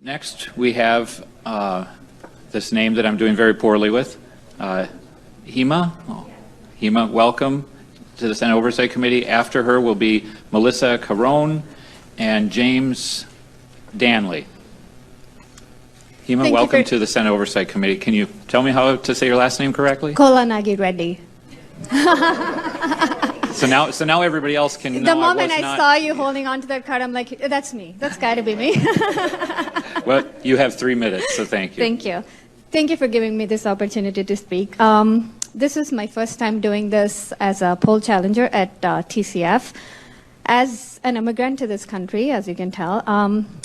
Next, we have this name that I'm doing very poorly with, Hema. Oh, Hema, welcome to the Senate Oversight Committee. After her will be Melissa Carone and James Danley. Hema, welcome to the Senate Oversight Committee. Can you tell me how to say your last name correctly? Kolanagi Reddy. So now everybody else can know. The moment I saw you holding on to that card, I'm like, that's me. That's got to be me. Well, you have 3 minutes, so thank you. Thank you. Thank you for giving me this opportunity to speak. This is my first time doing this as a poll challenger at TCF. As an immigrant to this country, as you can tell,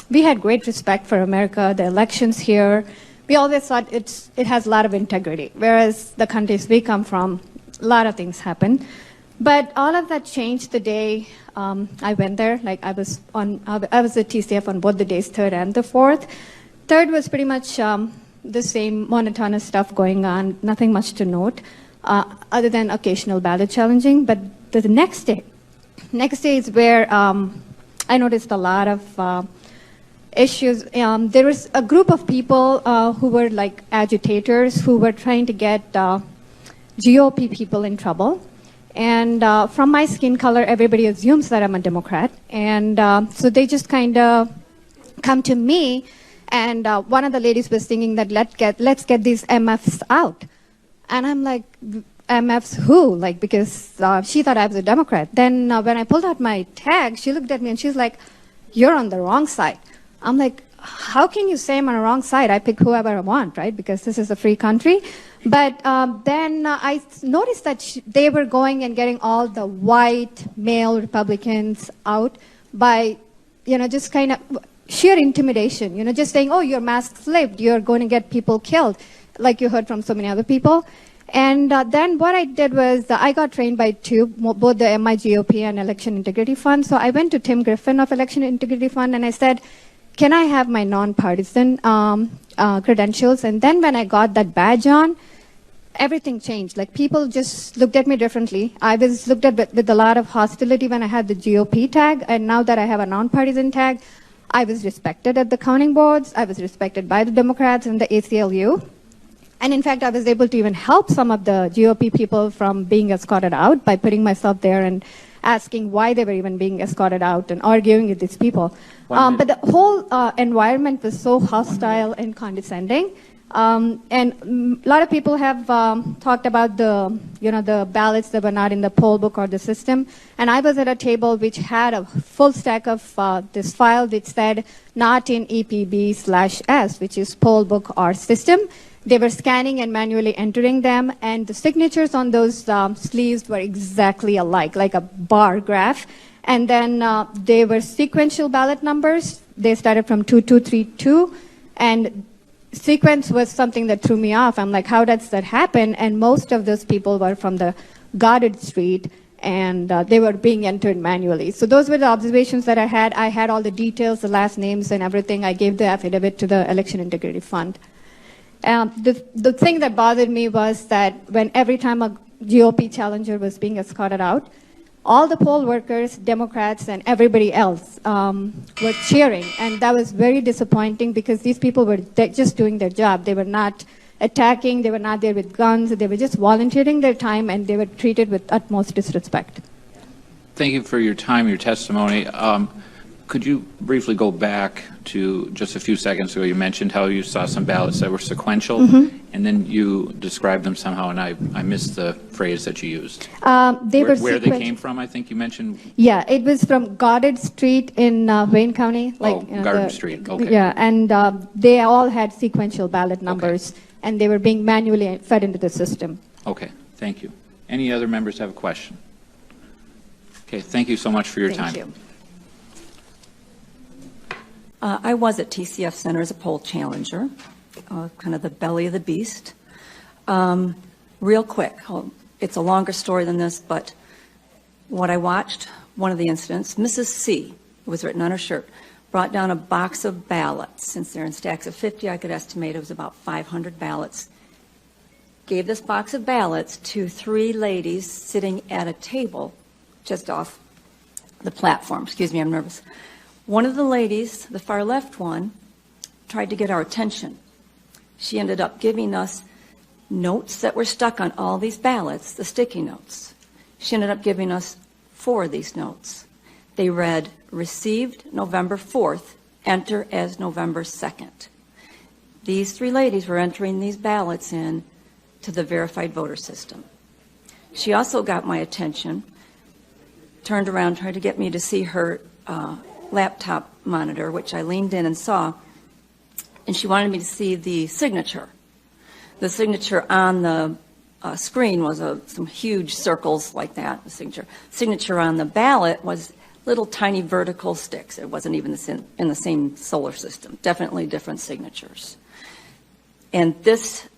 we had great respect for America, the elections here. We always thought it has a lot of integrity, whereas the countries we come from, a lot of things happen. But all of that changed the day I went there. Like I was at TCF on both the days, 3rd and the 4th. 3rd was pretty much the same monotonous stuff going on, nothing much to note, other than occasional ballot challenging. But the next day is where I noticed a lot of issues. There was a group of people who were like agitators who were trying to get GOP people in trouble. And from my skin color, everybody assumes that I'm a Democrat. And so they just kind of come to me. And one of the ladies was thinking that let's get these MFs out. And I'm like, MFs who? Like, because she thought I was a Democrat. Then when I pulled out my tag, she looked at me and she's like, you're on the wrong side. I'm like, how can you say I'm on the wrong side? I pick whoever I want, right? Because this is a free country. But then I noticed that they were going and getting all the white male Republicans out by, just kind of sheer intimidation, just saying, oh, your mask flipped, you're going to get people killed, like you heard from so many other people. And then what I did was I got trained by both the MIGOP and Election Integrity Fund. So I went to Tim Griffin of Election Integrity Fund and I said, can I have my nonpartisan credentials? And then when I got that badge on, everything changed. Like people just looked at me differently. I was looked at with a lot of hostility when I had the GOP tag. And now that I have a nonpartisan tag, I was respected at the counting boards. I was respected by the Democrats and the ACLU. And in fact, I was able to even help some of the GOP people from being escorted out by putting myself there and asking why they were even being escorted out and arguing with these people. But the whole environment was so hostile and condescending. And a lot of people have talked about the ballots that were not in the poll book or the system. And I was at a table which had a full stack of this file that said not in EPB/S, which is poll book or system. They were scanning and manually entering them, and the signatures on those sleeves were exactly alike, like a bar graph. And then they were sequential ballot numbers. They started from 2232, and sequence was something that threw me off. I'm like, how does that happen? And most of those people were from the Goddard Street, and they were being entered manually. So those were the observations that I had. I had all the details, the last names and everything. I gave the affidavit to the Election Integrity Fund. The thing that bothered me was that when every time a GOP challenger was being escorted out, all the poll workers, Democrats, and everybody else were cheering. And that was very disappointing because these people were just doing their job. They were not attacking. They were not there with guns. They were just volunteering their time, and they were treated with utmost disrespect. Thank you for your time, your testimony. Could you briefly go back to just a few seconds ago? You mentioned how you saw some ballots that were sequential, and then you described them somehow, and I missed the phrase that you used. Where they came from, I think you mentioned? Yeah, it was from Goddard Street in Wayne County. Goddard Street, okay. Yeah, and they all had sequential ballot numbers, and they were being manually fed into the system. Okay, thank you. Any other members have a question? Okay, thank you so much for your time. Thank you. I was at TCF Center as a poll challenger, kind of the belly of the beast. Real quick, it's a longer story than this, but what I watched, one of the incidents, Mrs. C, it was written on her shirt, brought down a box of ballots. Since they're in stacks of 50, I could estimate it was about 500 ballots. Gave this box of ballots to 3 ladies sitting at a table just off the platform. Excuse me, I'm nervous. One of the ladies, the far left one, tried to get our attention. She ended up giving us notes that were stuck on all these ballots, the sticky notes. She ended up giving us 4 of these notes. They read, "Received November 4th, enter as November 2nd." These 3 ladies were entering these ballots in to the verified voter system. She also got my attention, turned around, tried to get me to see her laptop monitor, which I leaned in and saw, and she wanted me to see the signature. The signature on the screen was some huge circles like that, the signature. Signature on the ballot was little tiny vertical sticks. It wasn't even in the same solar system, definitely different signatures. And this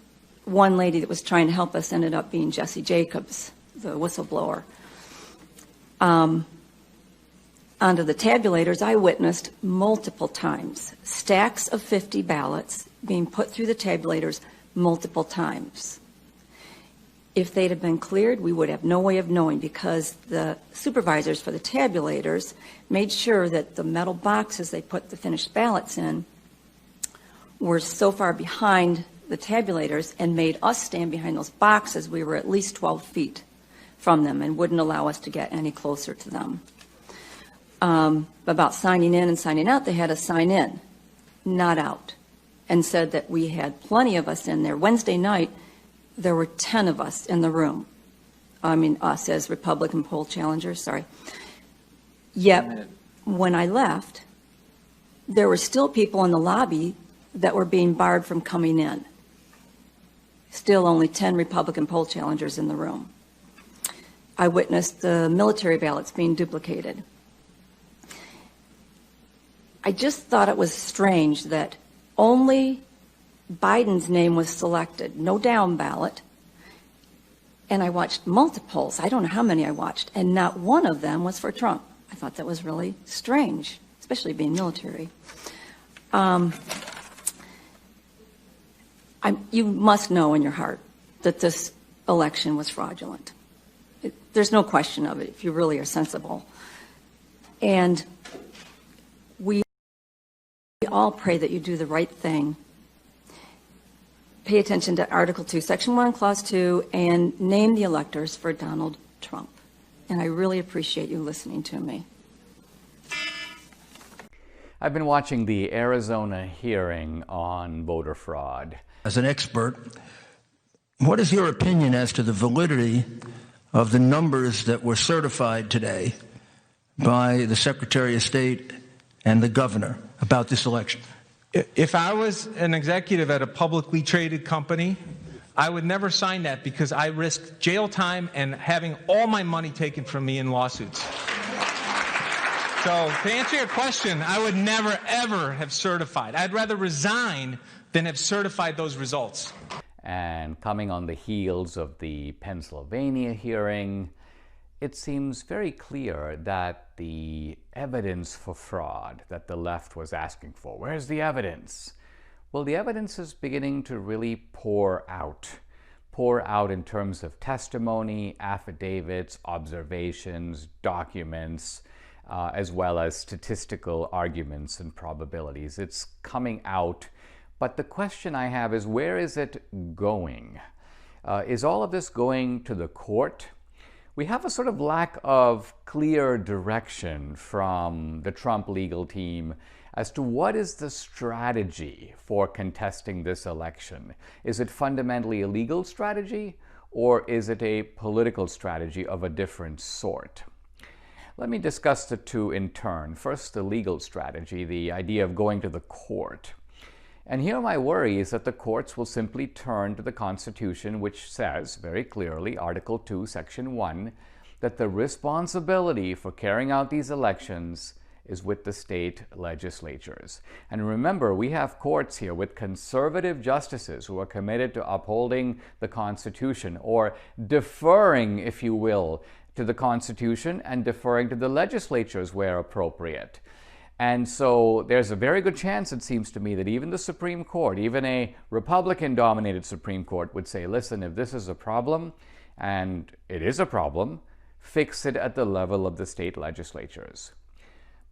one lady that was trying to help us ended up being Jesse Jacobs, the whistleblower. Onto the tabulators, I witnessed multiple times stacks of 50 ballots being put through the tabulators multiple times. If they'd have been cleared, we would have no way of knowing, because the supervisors for the tabulators made sure that the metal boxes they put the finished ballots in were so far behind the tabulators and made us stand behind those boxes. We were at least 12 feet from them and wouldn't allow us to get any closer to them. About signing in and signing out, they had us sign in, not out, and said that we had plenty of us in there. Wednesday night, there were 10 of us in the room. I mean, us as Republican poll challengers, sorry. Yet, when I left, there were still people in the lobby that were being barred from coming in. Still only 10 Republican poll challengers in the room. I witnessed the military ballots being duplicated. I just thought it was strange that only Biden's name was selected, no down ballot. And I watched multiples, I don't know how many I watched, and not one of them was for Trump. I thought that was really strange, especially being military. You must know in your heart that this election was fraudulent. There's no question of it if you really are sensible. And we all pray that you do the right thing. Pay attention to Article 2, Section 1, Clause 2, and name the electors for Donald Trump. And I really appreciate you listening to me. I've been watching the Arizona hearing on voter fraud. As an expert, what is your opinion as to the validity of the numbers that were certified today by the Secretary of State and the governor about this election? If I was an executive at a publicly traded company, I would never sign that, because I risk jail time and having all my money taken from me in lawsuits. So to answer your question, I would never, ever have certified. I'd rather resign than have certified those results. And coming on the heels of the Pennsylvania hearing, it seems very clear that the evidence for fraud that the left was asking for, where's the evidence? Well, the evidence is beginning to really pour out in terms of testimony, affidavits, observations, documents, as well as statistical arguments and probabilities. It's coming out, but the question I have is, where is it going? Is all of this going to the court? We have a sort of lack of clear direction from the Trump legal team as to what is the strategy for contesting this election. Is it fundamentally a legal strategy, or is it a political strategy of a different sort? Let me discuss the two in turn. First, the legal strategy, the idea of going to the court. And here my worry is that the courts will simply turn to the Constitution, which says very clearly, Article 2, Section 1, that the responsibility for carrying out these elections is with the state legislatures. And remember, we have courts here with conservative justices who are committed to upholding the Constitution, or deferring, if you will, to the Constitution and deferring to the legislatures where appropriate. And so there's a very good chance, it seems to me, that even the Supreme Court, even a Republican-dominated Supreme Court, would say, listen, if this is a problem, and it is a problem, fix it at the level of the state legislatures.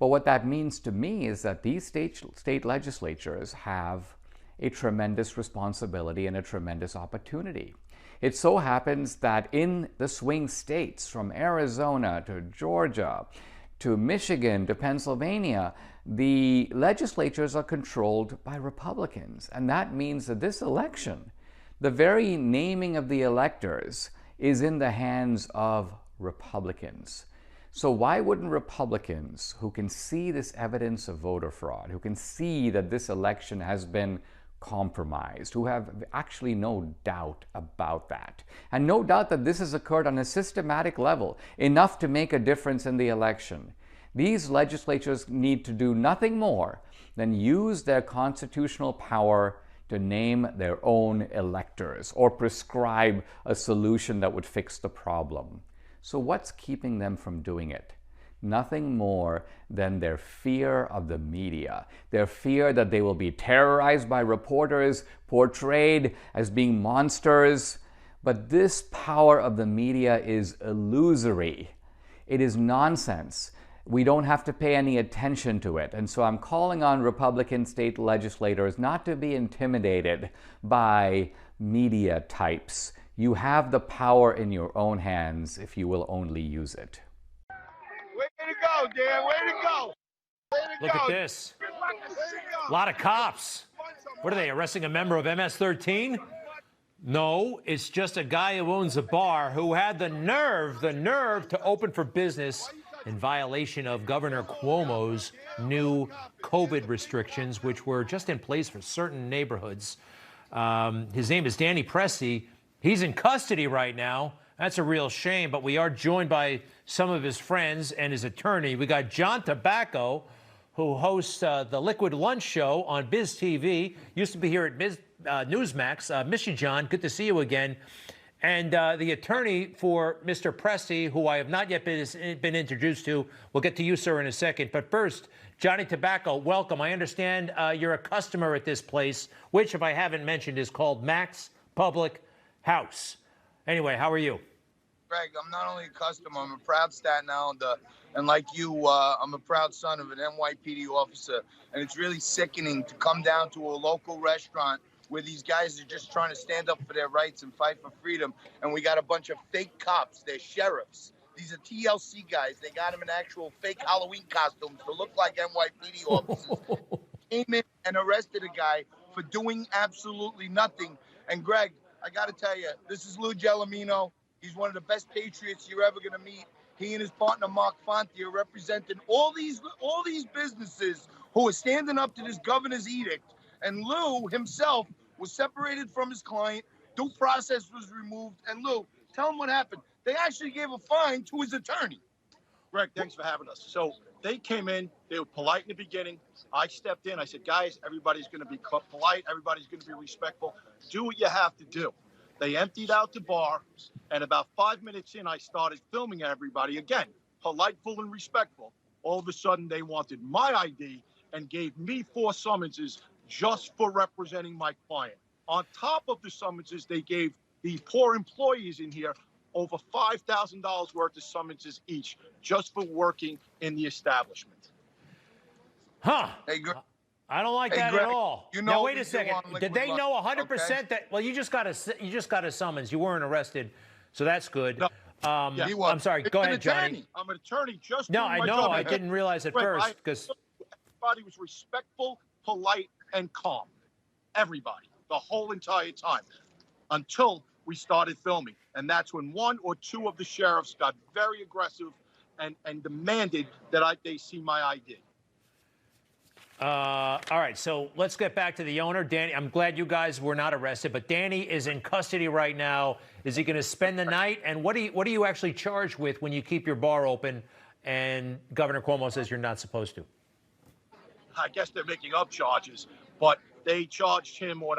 But what that means to me is that these state legislatures have a tremendous responsibility and a tremendous opportunity. It so happens that in the swing states, from Arizona to Georgia to Michigan to Pennsylvania, the legislatures are controlled by Republicans. And that means that this election, the very naming of the electors, is in the hands of Republicans. So why wouldn't Republicans, who can see this evidence of voter fraud, who can see that this election has been compromised, who have actually no doubt about that, and no doubt that this has occurred on a systematic level, enough to make a difference in the election, these legislatures need to do nothing more than use their constitutional power to name their own electors or prescribe a solution that would fix the problem. So what's keeping them from doing it? Nothing more than their fear of the media, their fear that they will be terrorized by reporters, portrayed as being monsters. But this power of the media is illusory. It is nonsense. We don't have to pay any attention to it. And so I'm calling on Republican state legislators not to be intimidated by media types. You have the power in your own hands if you will only use it. Way to go, Dan. Way to go. Way to Look go. at this. A lot of cops. What are they, arresting a member of MS-13? No, it's just a guy who owns a bar who had the nerve to open for business in violation of Governor Cuomo's new COVID restrictions, which were just in place for certain neighborhoods. His name is Danny Presti. He's in custody right now. That's a real shame, but we are joined by some of his friends and his attorney. We got John Tabacco, who hosts the Liquid Lunch Show on Biz TV. Used to be here at Newsmax. Miss you, John. Good to see you again. And the attorney for Mr. Presti, who I have not yet been introduced to. We'll get to you, sir, in a second. But first, Johnny Tabacco, welcome. I understand you're a customer at this place, which, if I haven't mentioned, is called Max Public House. Anyway, how are you? Greg, I'm not only a customer, I'm a proud Staten Islander. And like you, I'm a proud son of an NYPD officer. And it's really sickening to come down to a local restaurant where these guys are just trying to stand up for their rights and fight for freedom. And we got a bunch of fake cops. They're sheriffs. These are TLC guys. They got them in actual fake Halloween costumes to look like NYPD officers. Came in and arrested a guy for doing absolutely nothing. And Greg, I got to tell you, this is Lou Gelomino. He's one of the best patriots you're ever going to meet. He and his partner, Mark Fonte, are representing all these businesses who are standing up to this governor's edict. And Lou himself was separated from his client. Due process was removed. And Lou, tell him what happened. They actually gave a fine to his attorney. Greg, thanks for having us. So they came in. They were polite in the beginning. I stepped in. I said, guys, everybody's going to be polite. Everybody's going to be respectful. Do what you have to do. They emptied out the bar, and about 5 minutes in, I started filming everybody. Again, politeful and respectful. All of a sudden, they wanted my ID and gave me 4 summonses just for representing my client. On top of the summonses, they gave the poor employees in here over $5,000 worth of summonses each just for working in the establishment. Huh. Hey, Greg. I don't like that Greg, at all. you know now, what wait we a do second. on Did they Liquid know Lunch, 100% okay? that? Well, you just got a summons. You weren't arrested, so that's good. No. Yeah, he was. I'm sorry. It's Go an ahead, Johnny. attorney. I'm an attorney just No, doing I my know. job. I didn't realize at Greg, first because everybody was respectful, polite, and calm. Everybody, the whole entire time, until we started filming. And that's when 1 or 2 of the sheriffs got very aggressive and demanded that they see my ID. all right, so let's get back to the owner, Danny. I'm glad you guys were not arrested, but Danny is in custody right now. Is he going to spend the night? And what are you actually charged with when you keep your bar open and Governor Cuomo says you're not supposed to? I guess they're making up charges, but they charged him what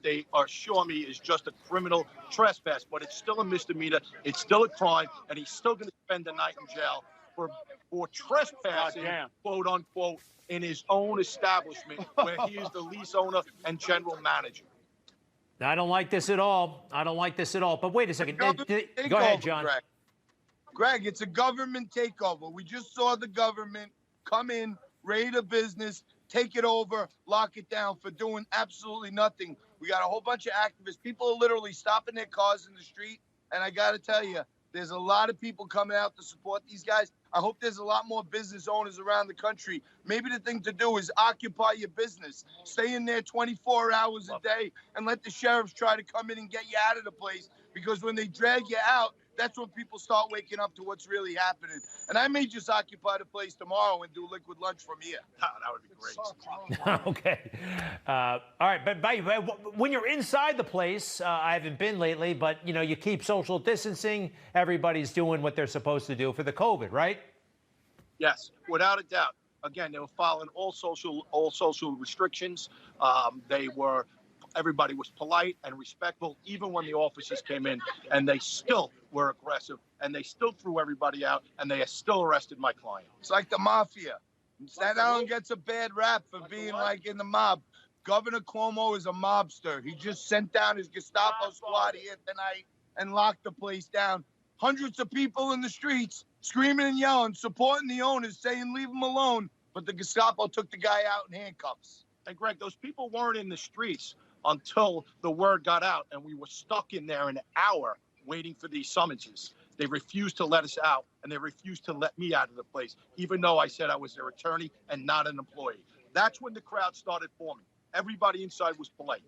they assure me is just a criminal trespass, but it's still a misdemeanor. It's still a crime, and he's still going to spend the night in jail for trespassing, quote unquote, in his own establishment where he is the lease owner and general manager. I don't like this at all. I don't like this at all. But wait a second. Go ahead, John. Greg, it's a government takeover. We just saw the government come in, raid a business, take it over, lock it down for doing absolutely nothing. We got a whole bunch of activists. People are literally stopping their cars in the street. And I got to tell you, there's a lot of people coming out to support these guys. I hope there's a lot more business owners around the country. Maybe the thing to do is occupy your business. Stay in there 24 hours a day and let the sheriffs try to come in and get you out of the place. Because when they drag you out, that's when people start waking up to what's really happening. And I may just occupy the place tomorrow and do liquid lunch from here. That would be great. Okay. All right. But when you're inside the place, I haven't been lately, but, you know, you keep social distancing. Everybody's doing what they're supposed to do for the COVID, right? Yes, without a doubt. Again, they were following all social restrictions. Everybody was polite and respectful, even when the officers came in, and they still were aggressive, and they still threw everybody out, and they still arrested my client. It's like the mafia. Staten Island gets a bad rap for being like in the mob. Governor Cuomo is a mobster. He just sent down his Gestapo squad here tonight and locked the place down. Hundreds of people in the streets screaming and yelling, supporting the owners, saying leave them alone. But the Gestapo took the guy out in handcuffs. And Greg, those people weren't in the streets until the word got out, and we were stuck in there an hour waiting for these summonses. They refused to let us out, and they refused to let me out of the place, even though I said I was their attorney and not an employee. That's when the crowd started forming. Everybody inside was polite.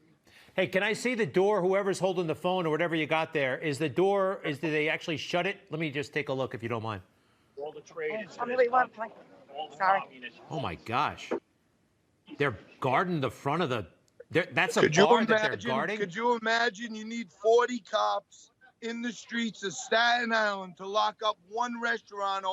Hey, can I see the door? Whoever's holding the phone or whatever you got there, did they actually shut it? Let me just take a look if you don't mind. All the trade is Sorry. Oh my gosh. They're guarding the front of the... That's a Could you bar that they're imagine? guarding? Could you imagine? You need 40 cops in the streets of Staten Island to lock up one restaurant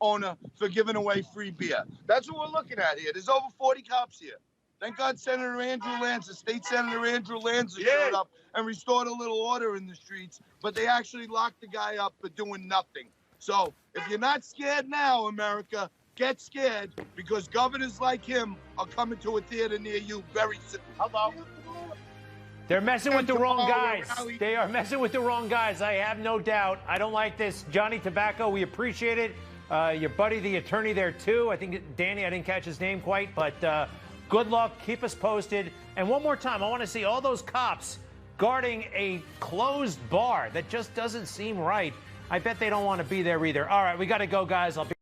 owner for giving away free beer. That's what we're looking at here. There's over 40 cops here. Thank God Senator Andrew Lanza, State Senator Andrew Lanza showed up and restored a little order in the streets, but they actually locked the guy up for doing nothing. So if you're not scared now, America, get scared, because governors like him are coming to a theater near you very soon. Hello. They're messing with the wrong tomorrow, guys. rally. They are messing with the wrong guys. I have no doubt. I don't like this. Johnny Tobacco, we appreciate it. Your buddy, the attorney there, too. I think Danny, I didn't catch his name quite, but good luck. Keep us posted. And one more time, I want to see all those cops guarding a closed bar. That just doesn't seem right. I bet they don't want to be there either. All right, we got to go, guys. I'll be